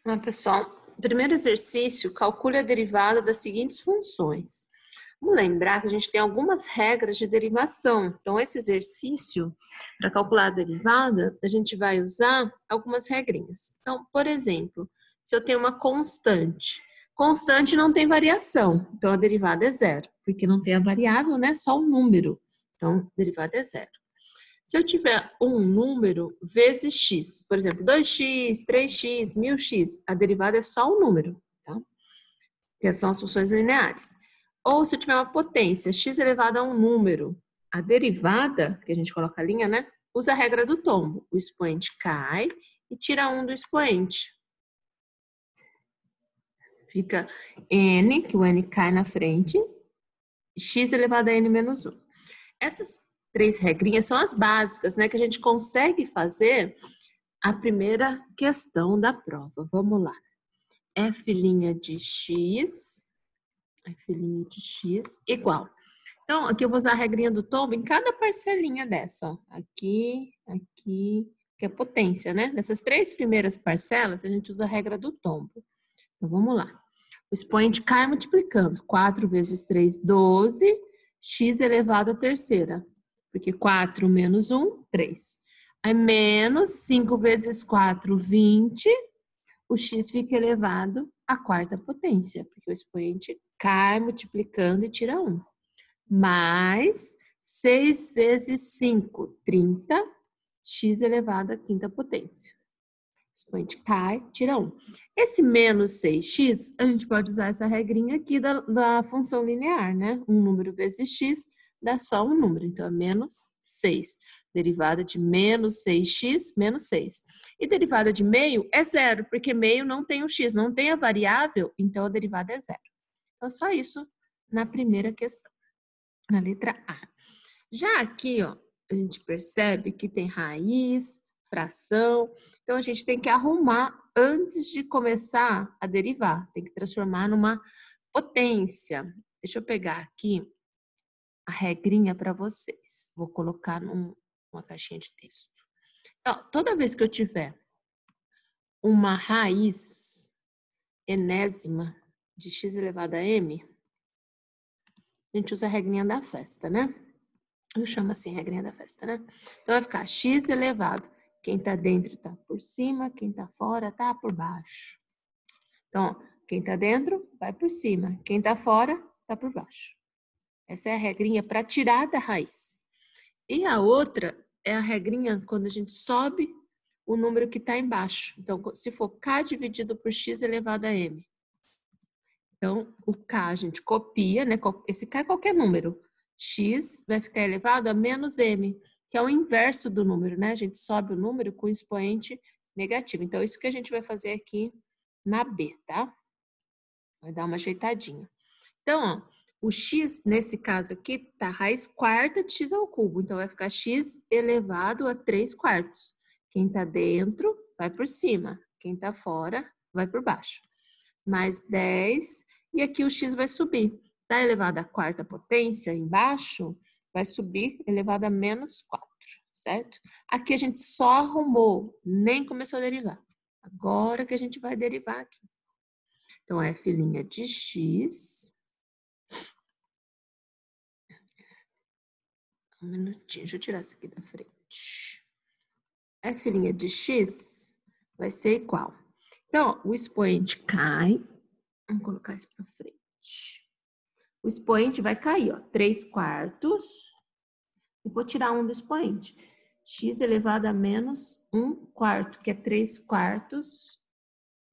Olá, pessoal. Primeiro exercício, calcule a derivada das seguintes funções. Vamos lembrar que a gente tem algumas regras de derivação. Então, esse exercício, para calcular a derivada, a gente vai usar algumas regrinhas. Então, por exemplo, se eu tenho uma constante, constante não tem variação, então a derivada é zero, porque não tem a variável, né? Só o número. Então, a derivada é zero. Se eu tiver um número vezes x, por exemplo, 2x, 3x, 1000x, a derivada é só o número, tá? Que são as funções lineares. Ou se eu tiver uma potência, x elevado a um número, a derivada, que a gente coloca a linha, né? Usa a regra do tombo. O expoente cai e tira 1 do expoente. Fica n, que o n cai na frente, x elevado a n menos 1. Essas três regrinhas são as básicas, né? Que a gente consegue fazer a primeira questão da prova. Vamos lá. F' de x, F' de x igual. Então, aqui eu vou usar a regrinha do tombo em cada parcelinha dessa, ó. Aqui, aqui, que é potência, né? Nessas três primeiras parcelas, a gente usa a regra do tombo. Então, vamos lá. O expoente cai multiplicando. 4 vezes 3, 12. X elevado à terceira. Porque 4 menos 1, 3. Aí, menos 5 vezes 4, 20. O x fica elevado à quarta potência. Porque o expoente cai multiplicando e tira 1. Mais 6 vezes 5, 30. X elevado à quinta potência. Expoente cai, tira 1. Esse menos 6x, a gente pode usar essa regrinha aqui da função linear, né? Um número vezes x dá só um número, então é menos 6. Derivada de menos 6x, menos 6. E derivada de meio é zero, porque meio não tem o x, não tem a variável, então a derivada é zero. Então, só isso na primeira questão, na letra A. Já aqui, ó, a gente percebe que tem raiz, fração, então a gente tem que arrumar antes de começar a derivar, tem que transformar numa potência. Deixa eu pegar aqui a regrinha para vocês, vou colocar numa caixinha de texto. Então, toda vez que eu tiver uma raiz enésima de x elevado a m, a gente usa a regrinha da festa, né? Eu chamo assim, regrinha da festa, né? Então, vai ficar x elevado. Quem tá dentro tá por cima, quem tá fora tá por baixo. Então, quem tá dentro vai por cima, quem tá fora tá por baixo. Essa é a regrinha para tirar da raiz. E a outra é a regrinha quando a gente sobe o número que tá embaixo. Então, se for k dividido por x elevado a m. Então, o k a gente copia, né? Esse k é qualquer número. X vai ficar elevado a menos m, que é o inverso do número, né? A gente sobe o número com expoente negativo. Então, isso que a gente vai fazer aqui na B, tá? Vai dar uma ajeitadinha. Então, ó, o x, nesse caso aqui, tá raiz quarta de x ao cubo. Então, vai ficar x elevado a 3 quartos. Quem tá dentro, vai por cima. Quem tá fora, vai por baixo. Mais 10, e aqui o x vai subir. Tá elevado à quarta potência, embaixo, vai subir elevado a menos 4, certo? Aqui a gente só arrumou, nem começou a derivar. Agora que a gente vai derivar aqui. Então, F' de x. Um minutinho, deixa eu tirar isso aqui da frente. F' de x vai ser igual. Então, ó, o expoente cai. Vamos colocar isso para frente. O expoente vai cair, ó, 3 quartos. E vou tirar 1 do expoente. X elevado a menos 1 quarto, que é 3 quartos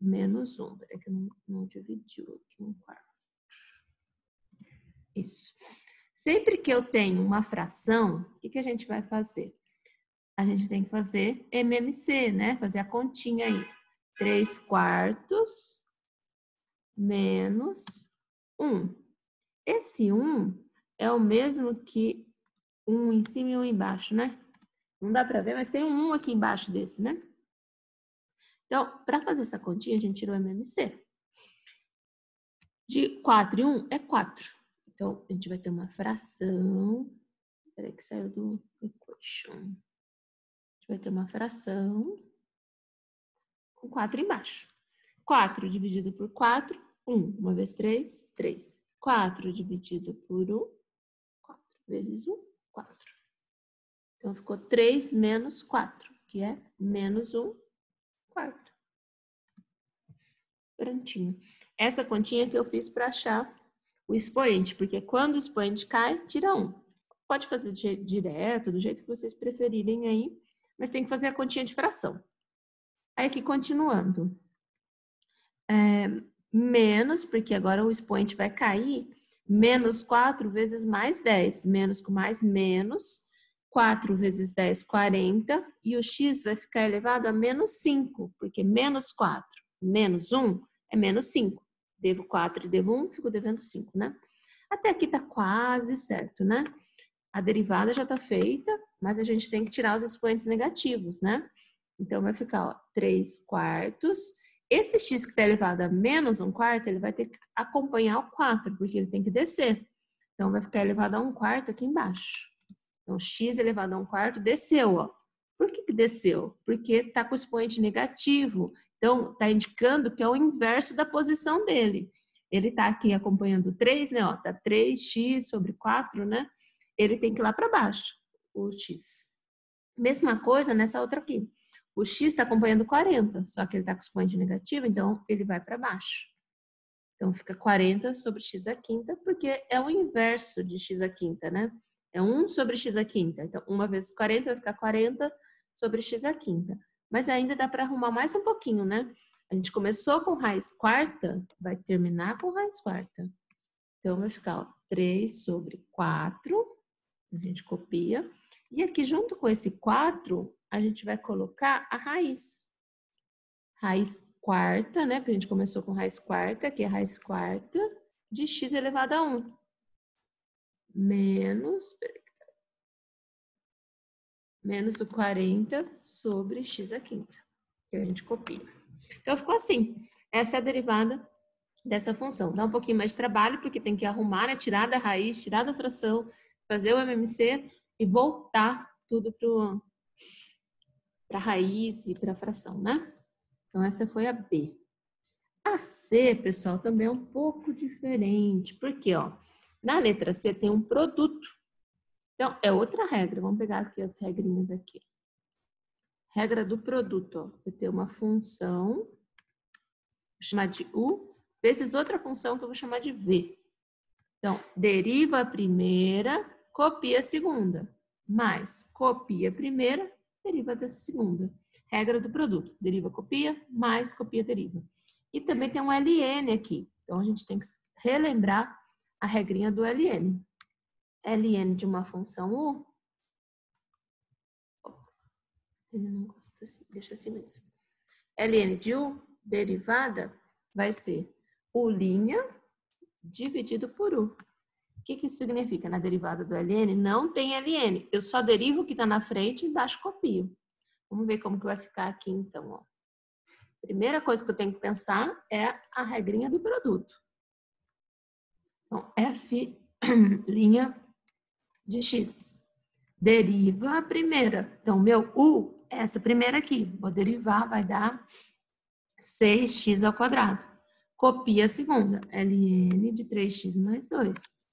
menos 1. Peraí que não dividiu aqui 1 quarto. Isso. Sempre que eu tenho uma fração, o que a gente vai fazer? A gente tem que fazer MMC, né? Fazer a continha aí. 3 quartos menos 1. Esse 1 é o mesmo que 1 em cima e 1 embaixo, né? Não dá para ver, mas tem um 1 aqui embaixo desse, né? Então, para fazer essa continha, a gente tirou o MMC. De 4 em 1 é 4. Então, a gente vai ter uma fração. Peraí que saiu do equation. A gente vai ter uma fração com 4 embaixo. 4 dividido por 4, 1. 1 vezes 3, 3. 4 dividido por 1, 4 vezes 1, 4. Então, ficou 3 menos 4, que é menos 1 quarto. Prontinho. Essa continha que eu fiz para achar o expoente, porque quando o expoente cai, tira 1. Pode fazer direto, do jeito que vocês preferirem aí, mas tem que fazer a continha de fração. Aí aqui, continuando. Menos, porque agora o expoente vai cair, menos 4 vezes mais 10. Menos com mais, menos. 4 vezes 10, 40. E o x vai ficar elevado a menos 5, porque menos 4 menos 1 é menos 5. Devo 4 e devo 1, fico devendo 5, né? Até aqui tá quase certo, né? A derivada já tá feita, mas a gente tem que tirar os expoentes negativos, né? Então, vai ficar, ó, 3 quartos. Esse x que está elevado a menos 1 quarto, ele vai ter que acompanhar o 4, porque ele tem que descer. Então, vai ficar elevado a 1 quarto aqui embaixo. Então, x elevado a 1 quarto desceu, ó. Por que desceu? Porque está com o expoente negativo. Então, está indicando que é o inverso da posição dele. Ele está aqui acompanhando 3, né? Ó, tá 3x sobre 4, né? Ele tem que ir lá para baixo, o x. Mesma coisa nessa outra aqui. O x está acompanhando 40, só que ele está com expoente negativo, então ele vai para baixo. Então fica 40 sobre x à quinta, porque é o inverso de x à quinta, né? É 1 sobre x à quinta. Então, 1 vezes 40 vai ficar 40 sobre x à quinta. Mas ainda dá para arrumar mais um pouquinho, né? A gente começou com raiz quarta, vai terminar com raiz quarta. Então, vai ficar, ó, 3 sobre 4. A gente copia. E aqui, junto com esse 4, a gente vai colocar a raiz. Raiz quarta, né? Porque a gente começou com raiz quarta, que é raiz quarta de x elevado a 1. Menos o 40 sobre x à quinta. Que a gente copia. Então, ficou assim. Essa é a derivada dessa função. Dá um pouquinho mais de trabalho, porque tem que arrumar, né? Tirar da raiz, tirar da fração, fazer o MMC e voltar tudo para a raiz e para a fração, né? Então, essa foi a B. A C, pessoal, também é um pouco diferente. Porque, ó, na letra C tem um produto. Então, é outra regra. Vamos pegar aqui as regrinhas aqui. Regra do produto, ó. Vai ter uma função, vou chamar de U, vezes outra função que eu vou chamar de V. Então, deriva a primeira, copia a segunda. Mais copia a primeira, deriva da segunda. Regra do produto. Deriva, copia, mais copia, deriva. E também tem um LN aqui. Então, a gente tem que relembrar a regrinha do LN. LN de uma função U. Ele não gosta assim, deixa assim mesmo. LN de U, derivada, vai ser U' dividido por U. O que isso significa? Na derivada do LN não tem LN. Eu só derivo o que está na frente e embaixo copio. Vamos ver como que vai ficar aqui então, ó. Primeira coisa que eu tenho que pensar é a regrinha do produto. Então, F' de X. Deriva a primeira. Então, meu U é essa primeira aqui. Vou derivar, vai dar 6x ao quadrado. Copia a segunda. LN de 3x mais 2.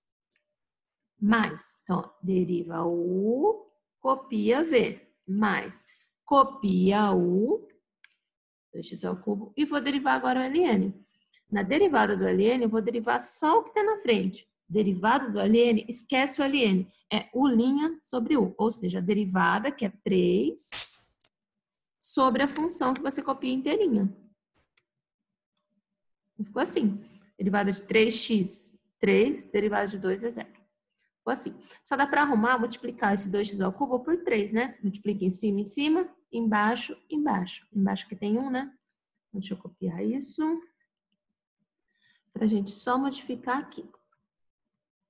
Mais. Então, deriva U, copia V. Mais. Copia U, 2x ao cubo. E vou derivar agora o LN. Na derivada do LN, eu vou derivar só o que está na frente. Derivada do LN, esquece o LN. É U' sobre U. Ou seja, a derivada, que é 3, sobre a função que você copia inteirinha. Ficou assim. Derivada de 3x, 3. Derivada de 2 é 0. Ficou assim. Só dá para arrumar, multiplicar esse 2x ao cubo por 3, né? Multiplica em cima, embaixo, embaixo. Embaixo que tem 1, né? Deixa eu copiar isso. Para a gente só modificar aqui.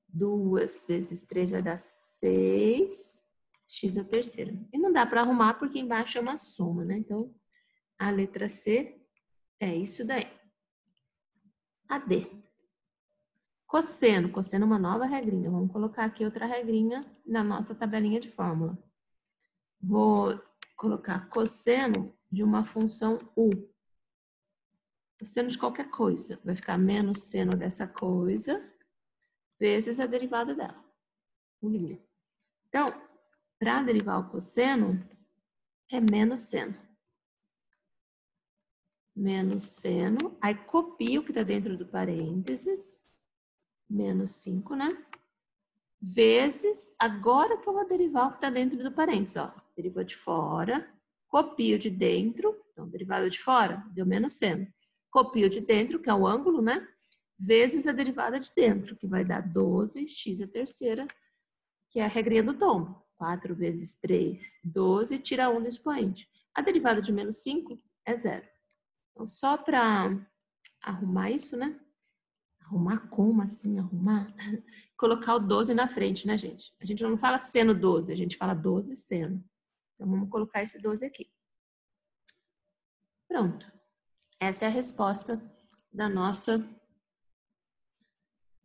2 vezes 3 vai dar 6. X é a terceira. E não dá para arrumar porque embaixo é uma soma, né? Então, a letra C é isso daí. A D. Cosseno. Cosseno é uma nova regrinha. Vamos colocar aqui outra regrinha na nossa tabelinha de fórmula. Vou colocar cosseno de uma função U. cosseno de qualquer coisa. Vai ficar menos seno dessa coisa, vezes a derivada dela. Então, para derivar o cosseno, é menos seno. Menos seno. Aí, copio o que está dentro do parênteses. Menos 5, né? Vezes, agora que eu vou derivar o que está dentro do parênteses, ó. Derivou de fora. Copio de dentro. Então, derivada de fora, deu menos seno. Copio de dentro, que é o ângulo, né? Vezes a derivada de dentro, que vai dar 12, x a terceira, que é a regrinha do tombo. 4 vezes 3, 12, tira 1 do expoente. A derivada de menos 5 é 0. Então, só para arrumar isso, né? Arrumar como assim? Arrumar? Colocar o 12 na frente, né, gente? A gente não fala seno 12, a gente fala 12 seno. Então, vamos colocar esse 12 aqui. Pronto. Essa é a resposta da nossa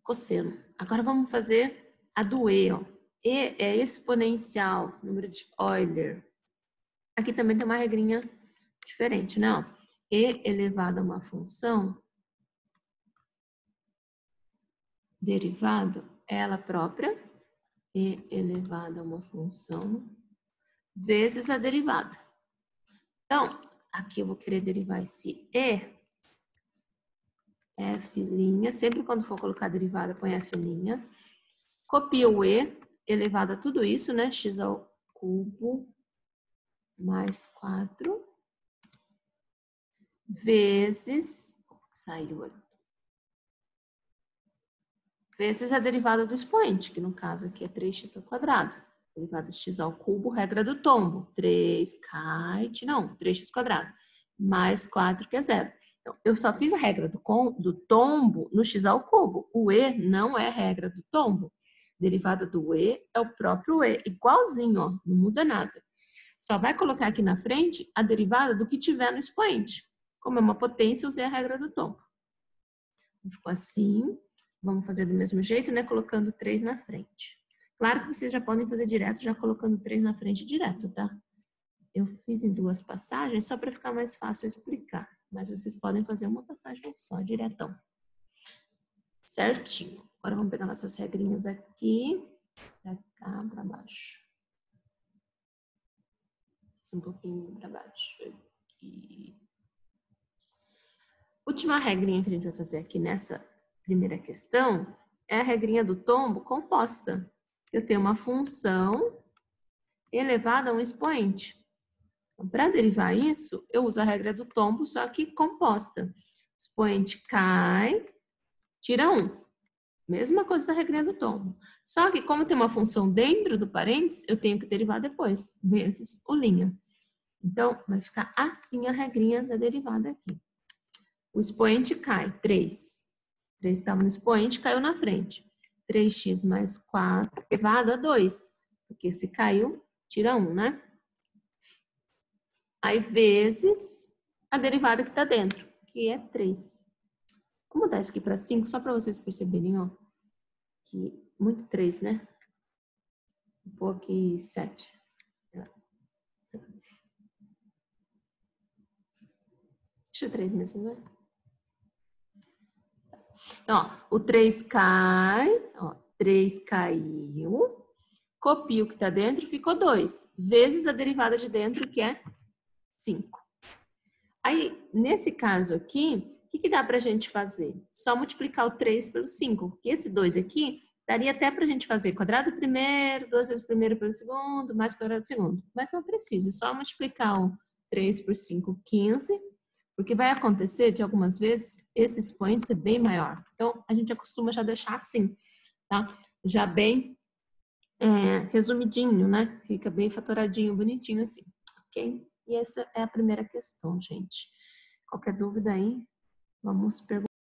cosseno. Agora, vamos fazer a do E, ó. E é exponencial, número de Euler. Aqui também tem uma regrinha diferente, né? Ó. E elevado a uma função, derivado, ela própria, E elevado a uma função, vezes a derivada. Então, aqui eu vou querer derivar esse E, F', sempre quando for colocar a derivada, põe F'. Copia o E, elevado a tudo isso, né? X ao cubo mais 4, vezes, saiu aqui, vezes a derivada do expoente, que no caso aqui é 3x ao quadrado. Derivada de x ao cubo, regra do tombo. 3 cai, não, 3x quadrado. Mais 4, que é 0. Então, eu só fiz a regra do tombo no x ao cubo. O E não é regra do tombo. Derivada do E é o próprio E, igualzinho, ó, não muda nada. Só vai colocar aqui na frente a derivada do que tiver no expoente. Como é uma potência, usei a regra do tombo. Ficou assim. Vamos fazer do mesmo jeito, né? Colocando 3 na frente. Claro que vocês já podem fazer direto, já colocando 3 na frente direto, tá? Eu fiz em 2 passagens só para ficar mais fácil explicar. Mas vocês podem fazer uma passagem só, diretão. Certinho. Agora vamos pegar nossas regrinhas aqui. Pra cá, pra baixo. Um pouquinho para baixo. Aqui. Última regrinha que a gente vai fazer aqui nessa primeira questão é a regrinha do tombo composta. Eu tenho uma função elevada a um expoente. Então, para derivar isso, eu uso a regra do tombo, só que composta. O expoente cai, tira 1. Mesma coisa da regrinha do tombo. Só que como tem uma função dentro do parênteses, eu tenho que derivar depois, vezes o linha. Então, vai ficar assim a regrinha da derivada aqui. O expoente cai, 3. 3 estava no expoente, caiu na frente. 3x mais 4 elevado a 2. Porque se caiu, tira 1, né? Aí, vezes a derivada que está dentro, que é 3. Vou mudar isso aqui para 5, só para vocês perceberem, ó. Que muito 3, né? Vou pôr aqui 7. Deixa o 3 mesmo, né? Então, ó, o 3 cai, ó, 3 caiu, copio o que está dentro, ficou 2, vezes a derivada de dentro, que é 5. Aí, nesse caso aqui, o que dá para a gente fazer? Só multiplicar o 3 pelo 5, porque esse 2 aqui daria até para a gente fazer quadrado do primeiro, 2 vezes o primeiro pelo segundo, mais quadrado do segundo. Mas não precisa, é só multiplicar o 3 por 5, 15, porque vai acontecer de algumas vezes esse expoente ser bem maior. Então, a gente acostuma já deixar assim, tá? Já bem resumidinho, né? Fica bem fatoradinho, bonitinho assim, ok? E essa é a primeira questão, gente. Qualquer dúvida aí, vamos perguntar.